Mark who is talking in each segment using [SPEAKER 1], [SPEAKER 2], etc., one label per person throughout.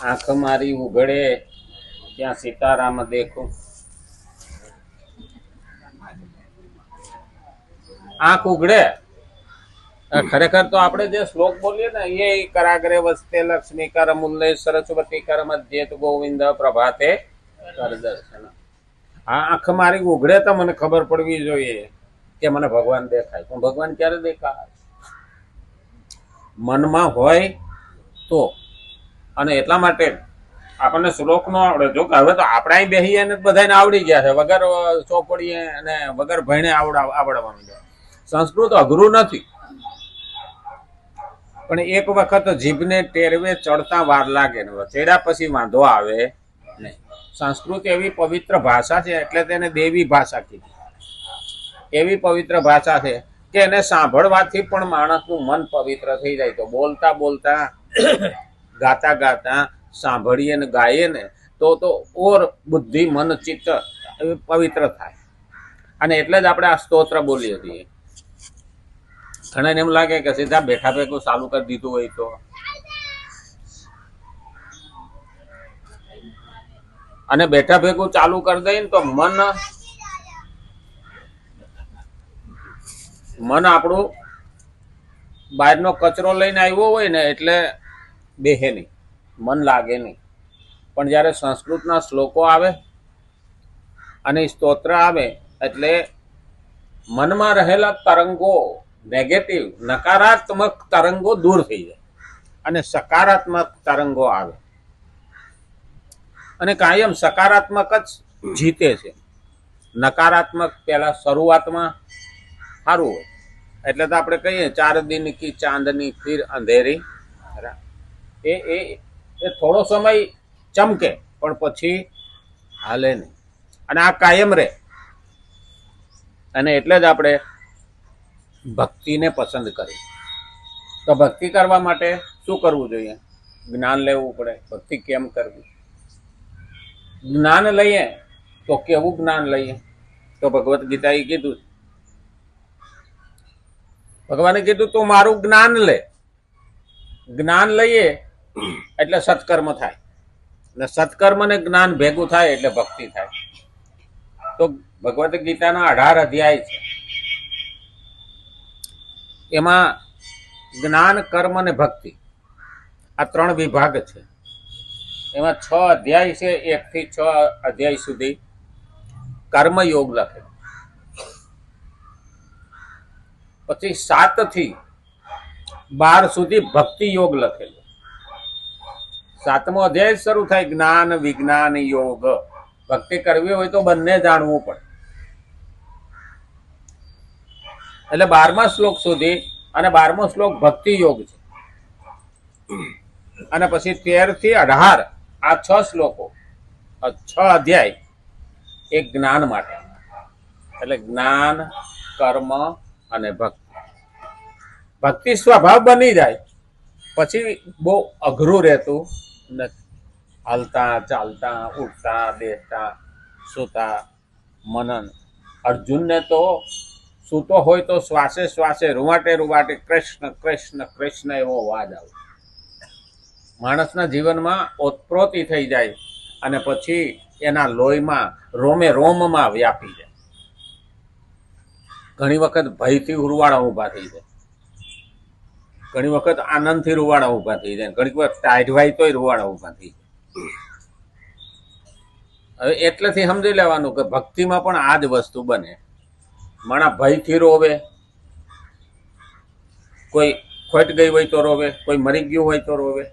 [SPEAKER 1] આંખ મારી ઉઘડે ત્યાં સીતારામ દેખું. આંખ ઉઘડે ખરેખર તો આપણે જે શ્લોક બોલીએ ને એ કરાગ્રે વસ્તે લક્ષ્મી કર મુલ્લે સરસ્વતી કર મધ્યેત ગોવિંદ પ્રભાતે કર દર્શન. આ આંખ મારી ઉઘડે તો મને ખબર પડવી જોઈએ કે મને ભગવાન દેખાય. પણ ભગવાન ક્યારે દેખાય? મનમાં હોય તો. અને એટલા માટે આપણને શ્લોક નો આવડે. જો કે હવે તો આપણે અહીં બેસીએ ને બધાને આવડી ગયા છે, વગર ચોપડીએ અને વગર ભણે આવડવાનું છે. સંસ્કૃત અઘરું નથી, પણ એક વખત જીભને ટેરવે ચડતા વાર લાગે ને ચડ્યા પછી વાંધો આવે નહીં. સંસ્કૃત એવી પવિત્ર ભાષા છે, એટલે તેને દેવી ભાષા કીધી. એવી પવિત્ર ભાષા છે કે એને સાંભળવાથી પણ માણસનું મન પવિત્ર થઈ જાય. તો બોલતા બોલતા ગાતા ગાતા સાંભળીએ ને ગાઈએ ને તો ઓર બુદ્ધિ મન ચિત્ત પવિત્ર થાય. અને એટલે જ આપણે આ સ્તોત્ર બોલીએ છીએ. ઘણાને એમ લાગે કે સીધા બેઠા ભેગું ચાલુ કરી દીધું હોય તો, અને બેઠા ભેગું ચાલુ કરી દઈએ તો મન આપણું બહારનો કચરો લઈને આવ્યો હોય ને એટલે બેહે નહીં, મન લાગે નહીં. પણ જ્યારે સંસ્કૃતના શ્લોકો આવે અને સ્તોત્ર આવે એટલે મનમાં રહેલા તરંગો, નેગેટિવ નકારાત્મક તરંગો દૂર થઈ જાય અને સકારાત્મક તરંગો આવે. અને કાયમ સકારાત્મક જ જીતે છે. નકારાત્મક પહેલા શરૂઆતમાં સારું હોય એટલે તો આપણે કહીએ 4 દિન કી ચાંદની ફિર અંધેરી. એ થોડો સમય ચમકે પણ પછી હાલે નહીં, અને આ કાયમ રહે. અને એટલે જ આપણે ભક્તિને પસંદ કરી. તો ભક્તિ કરવા માટે શું કરવું જોઈએ? જ્ઞાન લેવું પડે. ભક્તિ કેમ કરવી? જ્ઞાન લઈએ તો કેવું જ્ઞાન લઈએ? તો ભગવદ્ ગીતાએ કીધું, ભગવાને કીધું તું મારું જ્ઞાન લે. જ્ઞાન લઈએ એટલે સત્કર્મ થાય, અને સત્કર્મ ને જ્ઞાન ભેગું થાય એટલે ભક્તિ થાય. તો ભગવદ્ ગીતાના 18 અધ્યાય છે. એમાં જ્ઞાન, કર્મ અને ભક્તિ આ 3 વિભાગ છે. એમાં 6 અધ્યાય છે. 1 થી 6 અધ્યાય સુધી કર્મયોગ લખે, પછી 7 થી 12 સુધી ભક્તિ યોગ લખેલો. 7મો અધ્યાય શરૂ થાય જ્ઞાન વિજ્ઞાન યોગ. ભક્તિ કરવી હોય તો બંને જાણવું પડે. એટલે 12મા શ્લોક સુધી, અને 12મો શ્લોક ભક્તિ યોગ છે. અને પછી 13 થી 18 આ 6 શ્લોકો, 6 અધ્યાય એ જ્ઞાન માટે. એટલે જ્ઞાન, કર્મ અને ભક્તિ. ભક્તિ સ્વભાવ બની જાય પછી બહુ અઘરું રહેતું નથી. હાલતા ચાલતા ઉઠતા બેસતા સૂતા મનન. અર્જુનને તો સૂતો હોય તો શ્વાસે શ્વાસે રૂવાટે રૂવાટે કૃષ્ણ કૃષ્ણ કૃષ્ણ એવો અવાજ આવે. માણસના જીવનમાં ઓતપ્રોતિ થઈ જાય અને પછી એના લોહીમાં રોમે રોમમાં વ્યાપી જાય. ઘણી વખત ભયથી રૂવાડા ઊભા થઈ જાય, ઘણી વખત આનંદથી રૂવાડા ઊભા થઈ જાય, ઘણી વખત ટાઢવાય તોય રૂવાડા ઊભા થઈ જાય. હવે એટલેથી સમજી લેવાનું કે ભક્તિમાં પણ આ જ વસ્તુ બને. માણસ ભયથી રોવે, કોઈ ખોટ ગઈ હોય તો રોવે, કોઈ મરી ગયું હોય તો રોવે,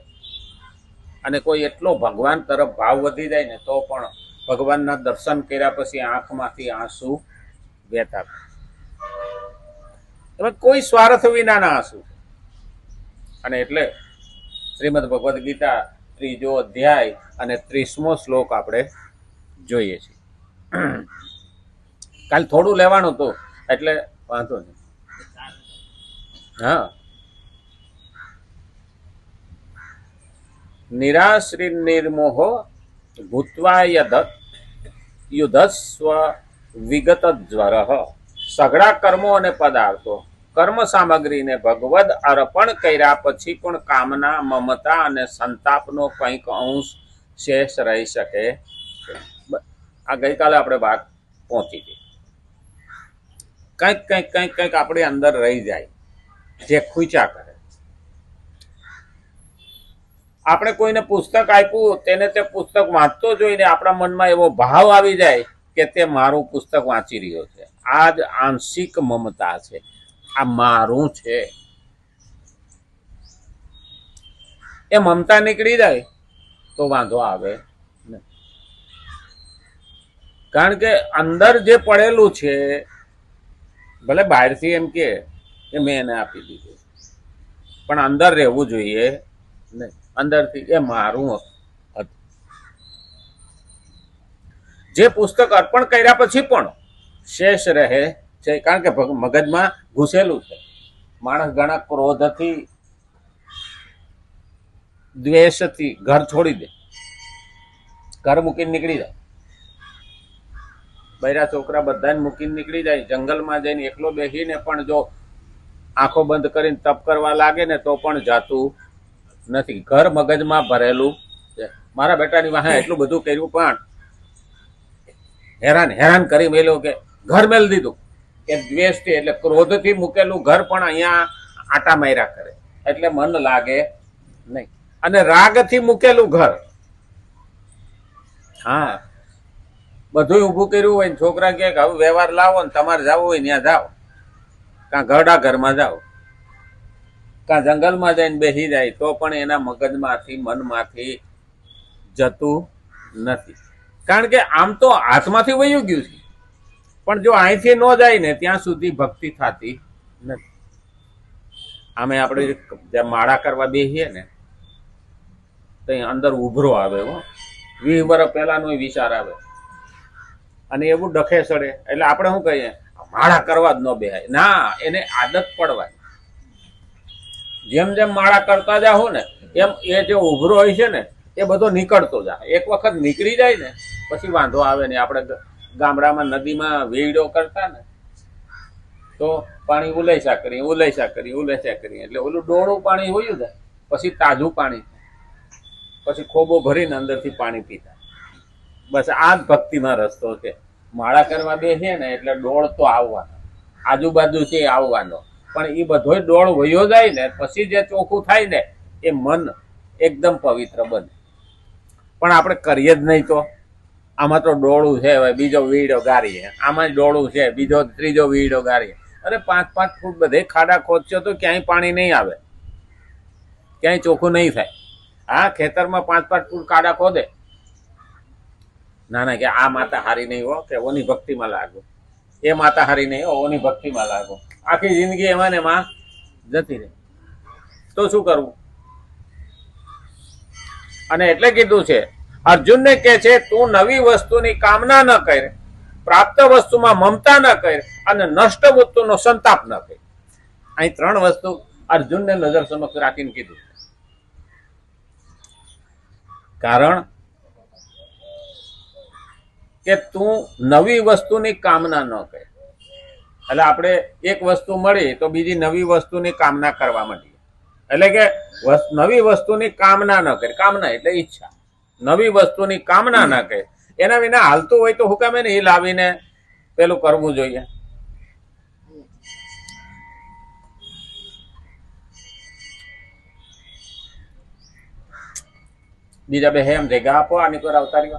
[SPEAKER 1] અને કોઈ એટલો ભગવાન તરફ ભાવ વધી જાય ને તો પણ ભગવાનના દર્શન કર્યા પછી આંખમાંથી આંસુ વહેતા. એમાં કોઈ સ્વાર્થ વિનાના આંસુ. અને એટલે શ્રીમદ ભગવદ્ ગીતા 3જો અધ્યાય અને 30મો શ્લોક આપણે જોઈએ છીએ. કાલ થોડું લેવાનું હતું એટલે વાંધો નહીં. હા, નિરાશ્રી નિર્મોહો ભૂત્વા યુધસ્વ વિગત જ્વર. સઘળા કર્મો અને પદાર્થો કર્મ સામગ્રીને ભગવદ અર્પણ કર્યા પછી પણ કામના, મમતા અને સંતાપનો કંઈક અંશ શેષ રહી શકે છે. આ ગઈકાલે આપણે વાત પહોંચી ગઈ. કંઈક કંઈક કંઈક કંઈક આપણી અંદર રહી જાય જે ખૂચ્યા કરે. આપણે કોઈને પુસ્તક આપ્યું, તેને તે પુસ્તક વાંચતો જોઈને આપણા મનમાં એવો ભાવ આવી જાય કે તે મારું પુસ્તક વાંચી રહ્યો છે. આ જ આંશિક મમતા છે. આ મારું છે. એ મમતા નીકળી જાય તો વાંધો આવે નહીં. કારણ કે અંદર જે પડેલું છે, ભલે બહારથી એમ કે મેં એને આપી દીધું, પણ અંદર રહેવું જોઈએ નહીં. અંદરથી એ મારું હતું. જે પુસ્તક અર્પણ કર્યા પછી પણ શેષ રહે છે, કારણ કે મગજમાં ઘૂસેલું છે. માણસ ઘણા ક્રોધથી, દ્વેષથી ઘર છોડી દે, ઘર મૂકીને નીકળી જાય. બૈરા છોકરા બધાને મૂકીને નીકળી જાય. જંગલમાં જઈને એકલો બેસીને પણ જો આંખો બંધ કરીને તપ કરવા લાગે ને તો પણ જાતું નથી. ઘર મગજમાં ભરેલું છે. મારા બેટાની વાહે એટલું બધું કર્યું પણ હેરાન હેરાન કરી મેલ્યો કે ઘર મેલ દીધું. કે દ્વેષથી, એટલે ક્રોધથી મૂકેલું ઘર પણ અહીંયા આટા માર્યા કરે, એટલે મન લાગે નહીં. અને રાગથી મૂકેલું ઘર, હા, બધું ઊભું કર્યું હોય ને છોકરા કે હવે વ્યવહાર લાવો ને તમારે જવું હોય ત્યાં જાઓ, કાં ઘરડા ઘરમાં જાઓ, કાં જંગલમાં જઈને બેસી જાય તો પણ એના મગજમાંથી, મનમાંથી જતું નથી. કારણ કે આમ તો હાથમાંથી વયું ગયું છે, પણ જો અહીંથી ન જાય ને ત્યાં સુધી ભક્તિ થતી નથી. આમે આપણે જ્યાં માળા કરવા બેસીએ ને તો અંદર ઉભરો આવે. 20 વર્ષ પહેલાનો વિચાર આવે અને એવું ડખે સડે. એટલે આપણે શું કહીએ, માળા કરવા જ ન બેહાય. ના, એને આદત પડવાની. જેમ જેમ માળા કરતા જાઓ ને એમ એ જે ઉભરો હોય છે ને એ બધો નીકળતો જાય. એક વખત નીકળી જાય ને પછી વાંધો આવે ને. આપણે ગામડામાં નદીમાં વેયડો કરતા ને તો પાણી ઉલેસા કરીએ એટલે ઓલું ડોળું પાણી હોયું જાય, પછી તાજું પાણી, પછી ખોબો ભરીને અંદરથી પાણી પીતા. બસ આ જ ભક્તિમાં રસ્તો છે. માળા કરવા બેસીએ ને એટલે ડોળ તો આવવાનો, આજુબાજુ છે આવવાનો, પણ એ બધો ડોળ વયો જાય ને પછી જે ચોખ્ખું થાય ને એ મન એકદમ પવિત્ર બને. પણ આપણે કરીએ જ નહીં. તો આમાં તો ડોળું છે, બીજો વીડો ગારીએ, આમાં ડોળું છે, બીજો ત્રીજો વીડો ગારીએ. અરે 5-5 ફૂટ બધે ખાડા ખોદશો તો ક્યાંય પાણી નહીં આવે, ક્યાંય ચોખ્ખું નહીં થાય. હા, ખેતરમાં 5-5 ફૂટ ખાડા ખોદે, ના ના કે આ માતા હારી નહીં હો, કે ઓની ભક્તિમાં લાગો, એ માતા હારી નહીં હો, ઓની ભક્તિમાં લાગો. આખી જિંદગી એમાં ને એમાં જતી રહે. તો શું કરવું? અને એટલે કીધું છે, અર્જુનને કે છે તું નવી વસ્તુની કામના ન કર, પ્રાપ્ત વસ્તુમાં મમતા ન કર અને નષ્ટ વસ્તુનો સંતાપ ન કર. અહીં 3 વસ્તુ અર્જુનને નજર સમક્ષ રાખીને કીધું. કારણ કે તું નવી વસ્તુની કામના ન કર. એટલે આપણે એક વસ્તુ મળી તો બીજી નવી વસ્તુની કામના કરવા માંડીએ. એટલે કે નવી વસ્તુની કામના ન કરે. કામના એટલે ઈચ્છા. નવી વસ્તુની કામના ના કરે. એના વિના હાલતું હોય તો હુકામે ને એ લાવીને પેલું કરવું જોઈએ. બીજા બે હેમ ભેગા આપો, આની પર અવતારી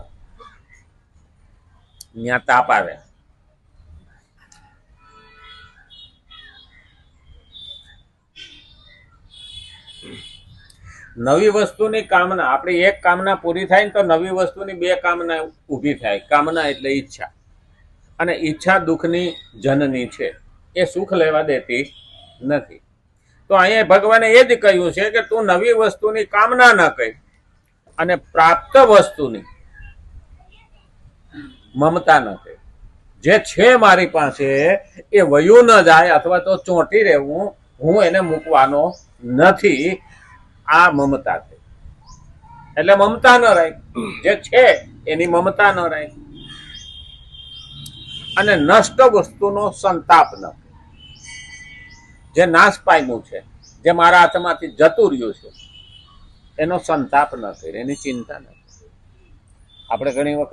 [SPEAKER 1] ત્યાં તાપ આવે. નવી વસ્તુની કામના, આપણી એક કામના પૂરી થાય ને તો નવી વસ્તુની 2 કામના ઊભી થાય. કામના એટલે ઈચ્છા, અને ઈચ્છા દુઃખની જનની છે, એ સુખ લેવા દેતી નથી. તો અહીંયા ભગવાને એ જ કહ્યું છે કે તું નવી વસ્તુની કામના ન કર અને પ્રાપ્ત વસ્તુની મમતા ન કર. જે છે મારી પાસે એ વયું ન જાય અથવા તો ચોંટી રહેવું, હું એને મૂકવાનો નથી. આ મમતા છે. એટલે મમતા ન રાખ, જે છે એની મમતા ન રાખ. અને નષ્ટ વસ્તુનો સંતાપ ન. જે નાશ પામ્યું છે, જે મારા હાથમાંથી જતું રહ્યું છે, એનો સંતાપ ન કરે, એની ચિંતા ન કરે. આપણે ઘણી વખત